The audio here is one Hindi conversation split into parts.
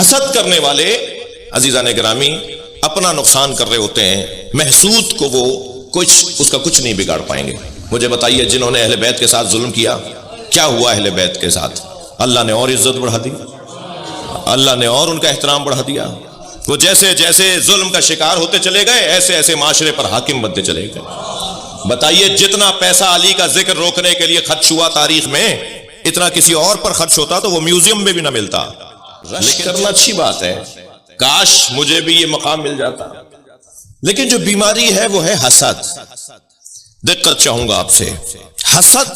हसद करने वाले अजीज़ान गिरामी अपना नुकसान कर रहे होते हैं, महसूद को वो उसका कुछ नहीं बिगाड़ पाएंगे। मुझे बताइए, जिन्होंने अहले बैत के साथ जुल्म किया, क्या हुआ अहले बैत के साथ? अल्लाह ने और इज्जत बढ़ा दी, अल्लाह ने और उनका एहतराम बढ़ा दिया। वो जैसे जैसे जुल्म का शिकार होते चले गए, ऐसे ऐसे माशरे पर हाकिम बनते चले गए। बताइए, जितना पैसा अली का जिक्र रोकने के लिए खर्च हुआ तारीख में, इतना किसी और पर खर्च होता तो वो म्यूजियम में भी ना मिलता। लेकिन करना अच्छी बात है, काश मुझे भी ये मकाम मिल जाता। लेकिन जो बीमारी है वो है हसद। दिक्कत चाहूंगा आपसे, हसद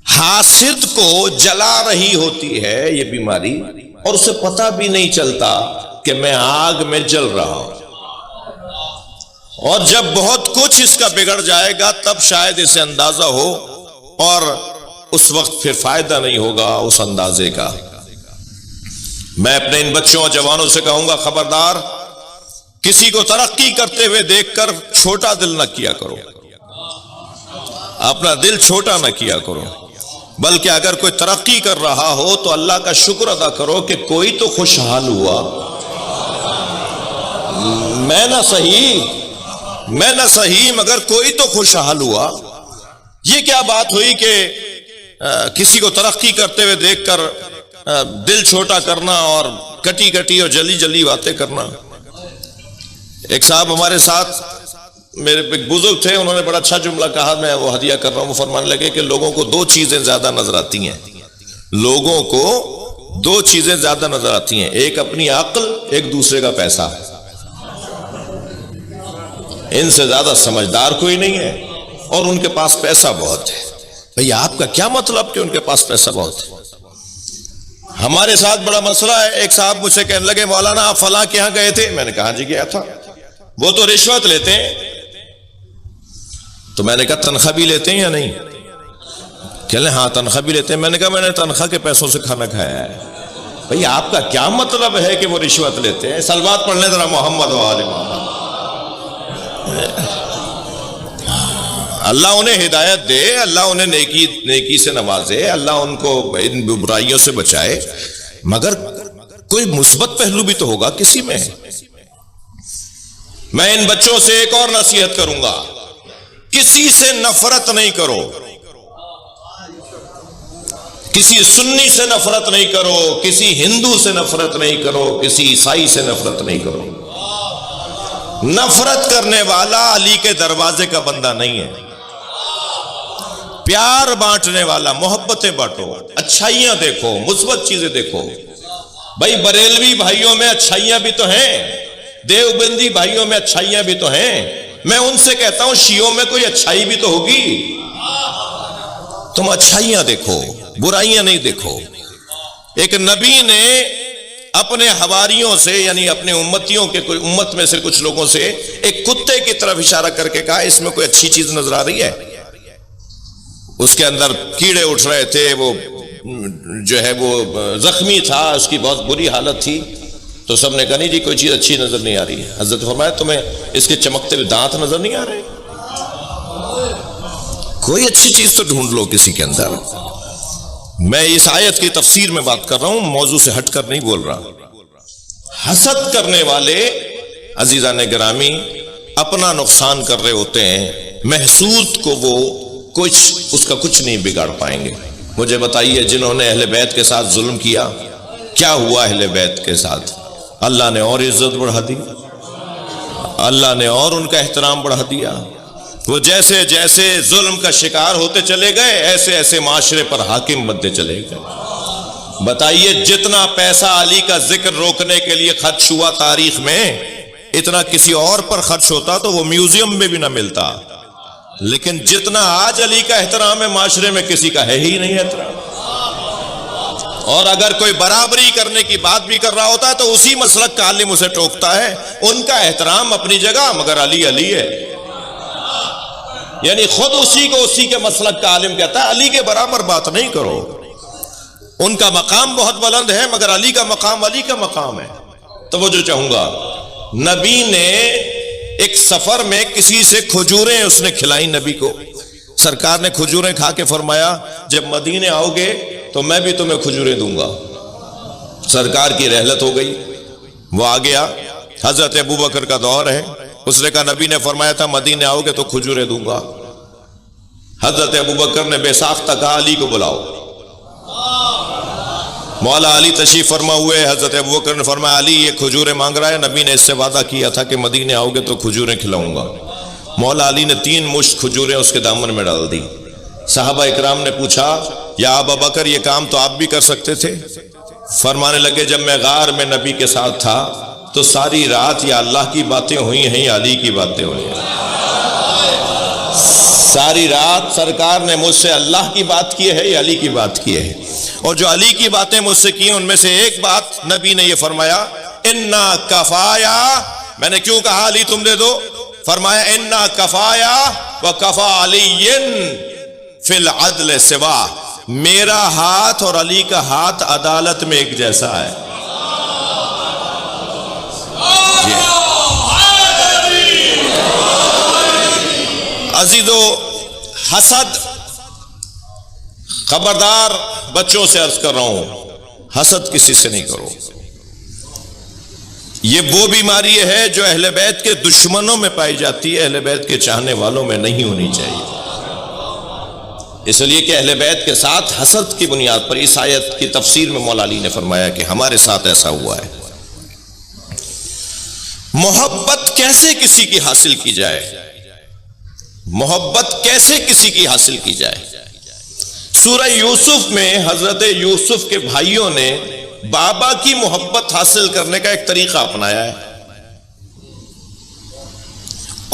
हासिद को जला रही होती है ये बीमारी, और उसे पता भी नहीं चलता कि मैं आग में जल रहा हूं। और जब बहुत कुछ इसका बिगड़ जाएगा तब शायद इसे अंदाजा हो, और उस वक्त फिर फायदा नहीं होगा उस अंदाजे का। मैं अपने इन बच्चों और जवानों से कहूंगा, खबरदार, किसी को तरक्की करते हुए देखकर छोटा दिल न किया करो, अपना दिल छोटा न किया करो, बल्कि अगर कोई तरक्की कर रहा हो तो अल्लाह का शुक्र अदा करो कि कोई तो खुशहाल हुआ। मैं ना सही मगर कोई तो खुशहाल हुआ। ये क्या बात हुई कि किसी को तरक्की करते हुए देखकर दिल छोटा करना और कटी कटी और जली जली बातें करना। एक साहब हमारे साथ, मेरे एक बुजुर्ग थे, उन्होंने बड़ा अच्छा जुमला कहा, मैं वो हदिया कर रहा हूं। वो फरमाने लगे कि लोगों को दो चीजें ज्यादा नजर आती हैं, लोगों को दो चीजें ज्यादा नजर आती हैं, एक अपनी अक्ल, एक दूसरे का पैसा। इनसे ज्यादा समझदार कोई नहीं है और उनके पास पैसा बहुत है। भैया आपका क्या मतलब कि उनके पास पैसा बहुत है? हमारे साथ बड़ा मसला है। एक साहब मुझसे कहने लगे, मौलाना आप फलां के यहां गए थे? मैंने कहा जी गया था। वो तो रिश्वत लेते हैं। तो मैंने कहा तनख्वाह भी लेते हैं या नहीं? कहले हाँ तनख्वाह भी लेते हैं। मैंने कहा मैंने तनख्वाह के पैसों से खाना खाया है। भैया आपका क्या मतलब है कि वो रिश्वत लेते हैं? सलवात पढ़ लें जरा, मोहम्मद व आले मोहम्मद। अल्लाह उन्हें हिदायत दे, अल्लाह उन्हें नेकी से नवाजे, अल्लाह उनको इन बुराइयों से बचाए, मगर कोई मुस्बत पहलू भी तो होगा किसी में। मैं इन बच्चों से एक और नसीहत करूंगा, किसी से नफरत नहीं करो, किसी सुन्नी से नफरत नहीं करो, किसी हिंदू से नफरत नहीं करो, किसी ईसाई से नफरत नहीं करो। नफरत करने वाला अली के दरवाजे का बंदा नहीं है। प्यार बांटने वाला, मोहब्बतें बांटो, अच्छाइयां देखो, मुस्बत चीजें देखो। भाई बरेलवी भाइयों में अच्छाइयां भी तो हैं, देवबंदी भाइयों में अच्छाइयां भी तो हैं। मैं उनसे कहता हूं शियों में कोई अच्छाई भी तो होगी। तुम अच्छाइयां देखो, बुराइयां नहीं देखो। एक नबी ने अपने हवारियों से, यानी अपने उम्मतियों के, कोई उम्मत में से कुछ लोगों से एक कुत्ते की तरफ इशारा करके कहा, इसमें कोई अच्छी चीज नजर आ रही है? उसके अंदर कीड़े उठ रहे थे, वो जो है वो जख्मी था, उसकी बहुत बुरी हालत थी। तो सबने कहा नहीं जी कोई चीज अच्छी नजर नहीं आ रही है। हजरत फरमाया तुम्हें इसके चमकते हुए दांत नजर नहीं आ रहे? कोई अच्छी चीज तो ढूंढ लो किसी के अंदर। मैं इस आयत की तफसीर में बात कर रहा हूं, मौजू से हटकर नहीं बोल रहा। हसद करने वाले अजीज़ान गिरामी अपना नुकसान कर रहे होते हैं, महसूद को वो उसका कुछ नहीं बिगाड़ पाएंगे। मुझे बताइए, जिन्होंने अहले बैत के साथ जुल्म किया, क्या हुआ अहले बैत के साथ? अल्लाह ने और इज्जत बढ़ा दी, अल्लाह ने और उनका एहतराम बढ़ा दिया। वो जैसे जैसे जुल्म का शिकार होते चले गए, ऐसे ऐसे माशरे पर हाकिम बनते चले गए। बताइए, जितना पैसा अली का जिक्र रोकने के लिए खर्च हुआ तारीख में, इतना किसी और पर खर्च होता तो वो म्यूजियम में भी ना मिलता। लेकिन जितना आज अली का एहतराम है माशरे में, किसी का है ही नहीं एहतराम। और अगर कोई बराबरी करने की बात भी कर रहा होता है तो उसी मसलक का आलिम उसे टोकता है। उनका एहतराम अपनी जगह, मगर अली अली है। यानी खुद उसी को उसी के मसलक का आलिम कहता है, अली के बराबर बात नहीं करो। उनका मकाम बहुत बुलंद है, मगर अली का मकाम अली का मकाम है। तो वो जो चाहूंगा, नबी ने एक सफर में किसी से खजूरें उसने खिलाई नबी को। सरकार ने खजूरें खा के फरमाया, जब मदीने आओगे तो मैं भी तुम्हें खजूरें दूंगा। सरकार की रहलत हो गई, वो आ गया। हजरत अबू बकर का दौर है। उसने कहा, नबी ने फरमाया था मदीने आओगे तो खजूरें दूंगा। हजरत अबू बकर ने बेसाख्ता कहा, अली को बुलाओ। मौला अली तशरीफ फरमा हुए। हजरत अबू बकर ने फरमाया, अली ये खजूरें मांग रहा है, नबी ने इससे वादा किया था कि मदीने आओगे तो खजूरें खिलाऊंगा। मौला अली ने 3 मुश्त खजूरें उसके दामन में डाल दी। साहबा इकराम ने पूछा, या अबू बकर ये काम तो आप भी कर सकते थे? फरमाने लगे, जब मैं गार में नबी के साथ था तो सारी रात या अल्लाह की बातें हुई हैं या अली की बातें हुई हैं। सारी रात सरकार ने मुझसे अल्लाह की बात की है या अली की बात की है, और जो अली की बातें मुझसे की उनमें से एक बात नबी ने यह फरमाया, इन्ना कफाया। मैंने क्यों कहा अली तुम दे दो? फरमाया, इन्ना कफाया व कफा अलीयन फिल अदल सिवा। मेरा हाथ और अली का हाथ अदालत में एक जैसा है। अजीजो हसद, खबरदार बच्चों से अर्ज कर रहा हूं, हसद किसी से नहीं करो। ये वो बीमारी है जो अहले बैत के दुश्मनों में पाई जाती है, अहले बैत के चाहने वालों में नहीं होनी चाहिए। इसलिए कि अहले बैत के साथ हसद की बुनियाद पर इस आयत की तफसीर में मौला अली ने फरमाया कि हमारे साथ ऐसा हुआ है। मोहब्बत कैसे किसी की हासिल की जाए? मोहब्बत कैसे किसी की हासिल की जाए? सूरह यूसुफ में हजरत यूसुफ के भाइयों ने बाबा की मोहब्बत हासिल करने का एक तरीका अपनाया है,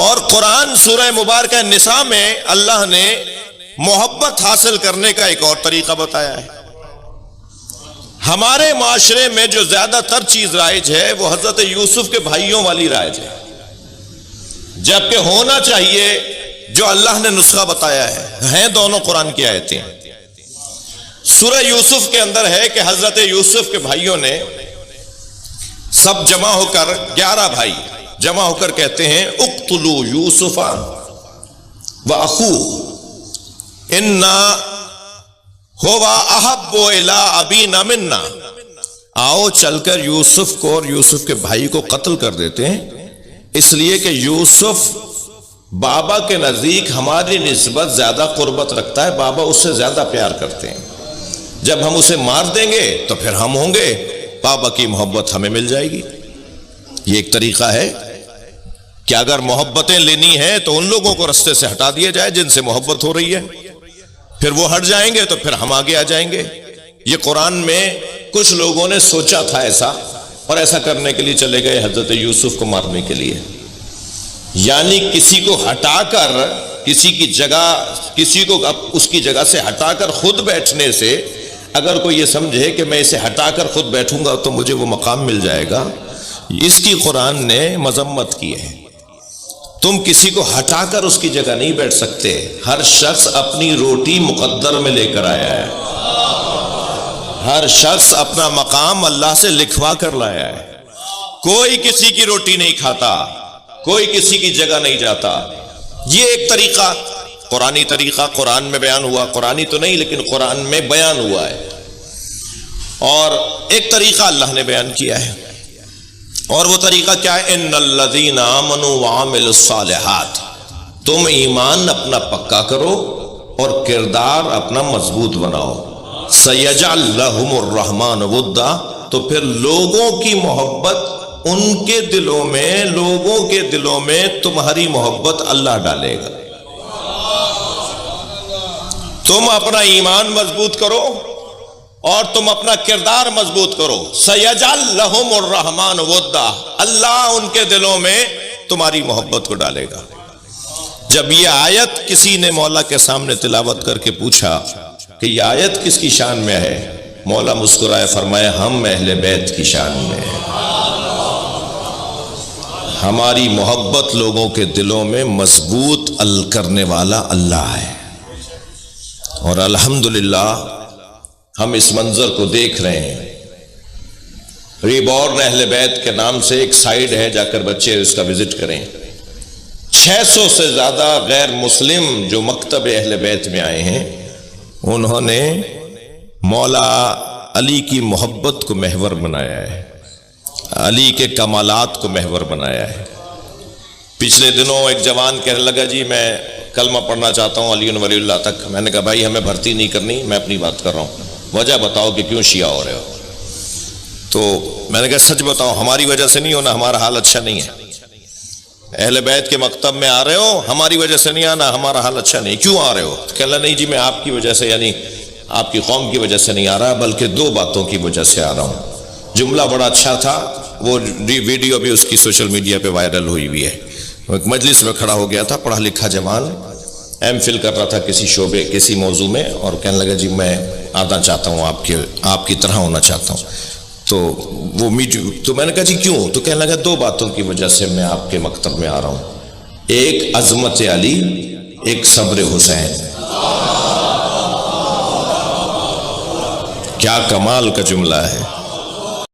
और कुरान सूरह मुबारक निसा में अल्लाह ने मोहब्बत हासिल करने का एक और तरीका बताया है। हमारे माशरे में जो ज्यादातर चीज राइज है वो हजरत यूसुफ के भाइयों वाली राइज है, जबकि होना चाहिए जो अल्लाह ने नुस्खा बताया है दोनों कुरान की आयतें। सूरह यूसुफ के अंदर है कि हजरत यूसुफ के भाइयों ने सब जमा होकर, 11 भाई जमा होकर कहते हैं, उक्तुलू यूसुफा व अखू इन्ना होवा अहब्बो इला अबीना मिन्ना। आओ चलकर यूसुफ को और यूसुफ के भाई को कत्ल कर देते हैं, इसलिए कि यूसुफ बाबा के नजदीक हमारी निस्बत ज्यादा कुर्बत रखता है, बाबा उससे ज्यादा प्यार करते हैं। जब हम उसे मार देंगे तो फिर हम होंगे, बाबा की मोहब्बत हमें मिल जाएगी। ये एक तरीका है कि अगर मोहब्बतें लेनी है तो उन लोगों को रास्ते से हटा दिया जाए जिनसे मोहब्बत हो रही है, फिर वो हट जाएंगे तो फिर हम आगे आ जाएंगे। ये कुरान में कुछ लोगों ने सोचा था ऐसा, और ऐसा करने के लिए चले गए हजरत यूसुफ को मारने के लिए। यानी किसी को हटाकर, किसी की जगह, किसी को उसकी जगह से हटाकर खुद बैठने से अगर कोई ये समझे कि मैं इसे हटाकर खुद बैठूंगा तो मुझे वो मकाम मिल जाएगा, इसकी कुरान ने मजम्मत की है। तुम किसी को हटाकर उसकी जगह नहीं बैठ सकते। हर शख्स अपनी रोटी मुकद्दर में लेकर आया है, हर शख्स अपना मकाम अल्लाह से लिखवा कर लाया है। कोई किसी की रोटी नहीं खाता, कोई किसी की जगह नहीं जाता। ये एक तरीका, कुरानी तरीका कुरान में बयान हुआ, कुरानी तो नहीं लेकिन कुरान में बयान हुआ है, और एक तरीका अल्लाह ने बयान किया है। और वो तरीका क्या है? इन्नल्लज़ीना आमनू व आमिलुस्सालिहात। तुम ईमान अपना पक्का करो और किरदार अपना मजबूत बनाओ। सयजअल लहुमुर रहमान वुद्दा। तो फिर लोगों की मोहब्बत उनके दिलों में, लोगों के दिलों में तुम्हारी मोहब्बत अल्लाह डालेगा। तुम अपना ईमान मजबूत करो और तुम अपना किरदार मजबूत करो। सयजअल लहुमुर रहमान वुद्दा। अल्लाह उनके दिलों में तुम्हारी मोहब्बत को डालेगा। जब ये आयत किसी ने मौला के सामने तिलावत करके पूछा कि ये आयत किसकी शान में है, मौला मुस्कुराए फरमाया, हम अहले बैत की शान में है। हमारी मोहब्बत लोगों के दिलों में मजबूत करने वाला अल्लाह है। और अल्हम्दुलिल्लाह हम इस मंजर को देख रहे हैं। रीबॉर्न अहले बैत के नाम से एक साइट है, जाकर बच्चे उसका विजिट करें। 600 से ज्यादा गैर मुस्लिम जो मकतब अहले बैत में आए हैं, उन्होंने मौला अली की मोहब्बत को महवर बनाया है, अली के कमालात को महवर बनाया है। पिछले दिनों एक जवान कहने लगा जी मैं कलमा पढ़ना चाहता हूँ अली वलीउल्लाह तक। मैंने कहा भाई हमें भर्ती नहीं करनी, मैं अपनी बात कर रहा हूँ, वजह बताओ कि क्यों शिया हो रहे हो। तो मैंने कहा सच बताओ, हमारी वजह से नहीं होना, हमारा हाल अच्छा नहीं है। अहले बैत के मकतब में आ रहे हो, हमारी वजह से नहीं आना, हमारा हाल अच्छा नहीं, क्यों आ रहे हो? तो कहला नहीं जी मैं आपकी वजह से, यानी आपकी कौम की वजह से नहीं आ रहा, बल्कि दो बातों की वजह से आ रहा हूँ। जुमला बड़ा अच्छा था, वो वीडियो भी उसकी सोशल मीडिया पे वायरल हुई हुई है। एक मजलिस में खड़ा हो गया था, पढ़ा लिखा जवान, एमफिल कर रहा था किसी शोबे किसी मौजू में, और कहने लगा जी मैं आना चाहता हूँ, आपकी तरह होना चाहता हूँ। तो वो तो मैंने कहा जी क्यों? तो कहने लगा दो बातों की वजह से मैं आपके मकतब में आ रहा हूँ, एक अजमत अली, एक सब्र हुसैन। क्या कमाल का जुमला है।